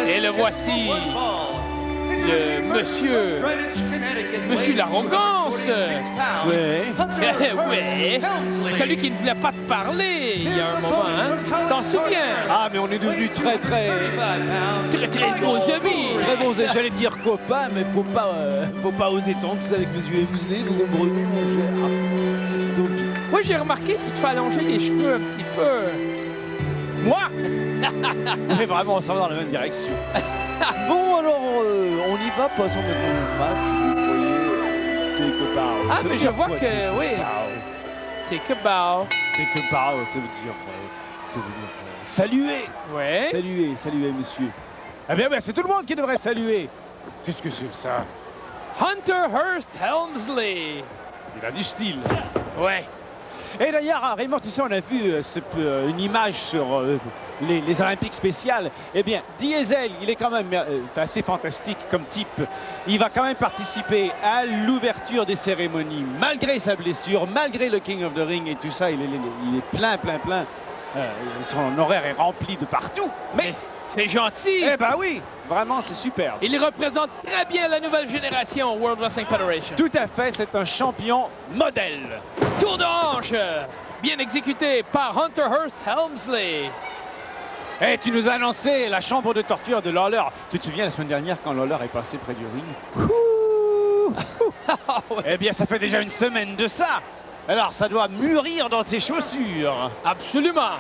Et le voici, le monsieur l'arrogance. Ouais. Ouais. Celui qui ne voulait pas te parler il y a un moment, hein? Tu t'en souviens? Ah, mais on est devenus très Très bons amis. très bons. J'allais dire copains, mais faut pas oser tant que ça avec mes yeux émuselés, nombreux, mon cher. Donc, Moi, j'ai remarqué que tu te fais allonger les cheveux un petit peu. moi mais vraiment, on s'en va dans la même direction. Bon, alors, on y va, passons maintenant au match. Vous voyez, quelque part. Ah, Ça veut mais je dire vois quoi, que, quelque oui. part C'est que bow. Quelque part, ça veut dire saluer. Ouais. Saluer, monsieur. Eh bien, c'est tout le monde qui devrait saluer. Qu'est-ce que c'est ça? Hunter Hearst Helmsley. Il a du style. Ouais. Et d'ailleurs, à Raymond, tu sais, on a vu une image sur les Olympiques spéciales. Eh bien, Diesel, il est quand même assez fantastique comme type. Il va quand même participer à l'ouverture des cérémonies, malgré sa blessure, malgré le King of the Ring et tout ça. Il est plein. Son horaire est rempli de partout. Mais c'est gentil. eh ben oui, vraiment, c'est superbe. Il représente très bien la nouvelle génération World Wrestling Federation. Tout à fait, c'est un champion modèle. Tour de hanche, bien exécuté par Hunter Hearst Helmsley. Et tu nous as annoncé la chambre de torture de Lawler. Tu te souviens la semaine dernière quand Lawler est passé près du ring? Ouais. Eh bien, ça fait déjà une semaine de ça. Alors, ça doit mûrir dans ses chaussures. Absolument.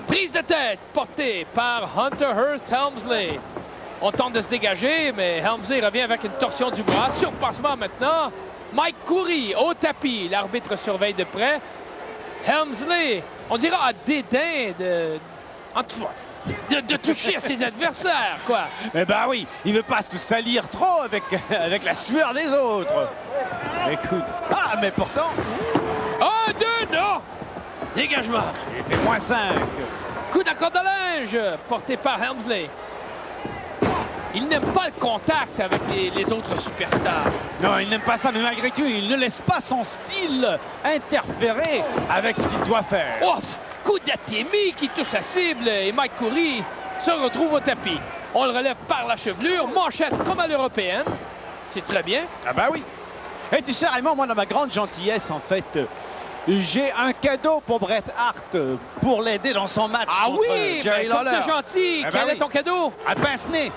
Prise de tête portée par Hunter Hearst Helmsley. On tente de se dégager, mais Helmsley revient avec une torsion du bras. Surpassement maintenant. Mike Coury au tapis. L'arbitre surveille de près. Helmsley, on dira à dédain de toucher à ses adversaires, quoi. Eh ben oui, il veut pas se salir trop avec la sueur des autres. Écoute. Ah, mais pourtant, 1, 2, non! Dégagement. il était moins 5. Coup d'accord de linge porté par Helmsley. Il n'aime pas le contact avec les autres superstars. Non, il n'aime pas ça, mais malgré tout, il ne laisse pas son style interférer avec ce qu'il doit faire. Ouf! Coup d'atémie qui touche la cible et Mike Coury se retrouve au tapis. On le relève par la chevelure, manchette comme à l'européenne. C'est très bien. Ah bah oui. Et tu sais, Raymond, moi, dans ma grande gentillesse, en fait, j'ai un cadeau pour Bret Hart pour l'aider dans son match contre Jerry comme Lawler. c'est gentil. Eh ben Quel est oui. ton cadeau? Un pince-nez.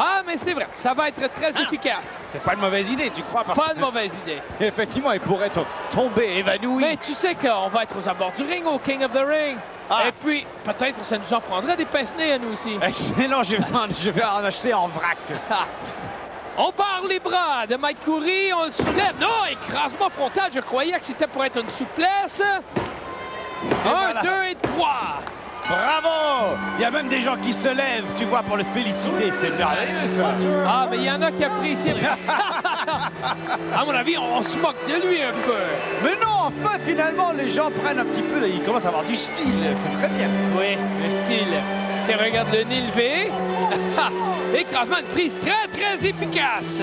Ah, mais c'est vrai, ça va être très efficace. C'est pas une mauvaise idée, tu crois? Parce Pas de que, mauvaise idée. effectivement, il pourrait tomber évanoui. Mais tu sais qu'on va être aux abords du ring, au King of the Ring. Ah. Et puis, peut-être ça nous en prendrait des pince-nez à nous aussi. Excellent, je vais en acheter en vrac. On barre les bras de Mike Coury, on le soulève. Non, écrasement frontal, je croyais que c'était pour être une souplesse. 1, voilà. 2 et 3. Bravo! Il y a même des gens qui se lèvent, tu vois, pour le féliciter. C'est merveilleux, ça. Ah, mais il y en a qui apprécient. À mon avis, on se moque de lui un peu. Mais non, enfin, finalement, les gens prennent un petit peu, ils commencent à avoir du style. C'est très bien. Oui, le style. Tiens, regarde le nez levé. Écrasement de prise très, très efficace.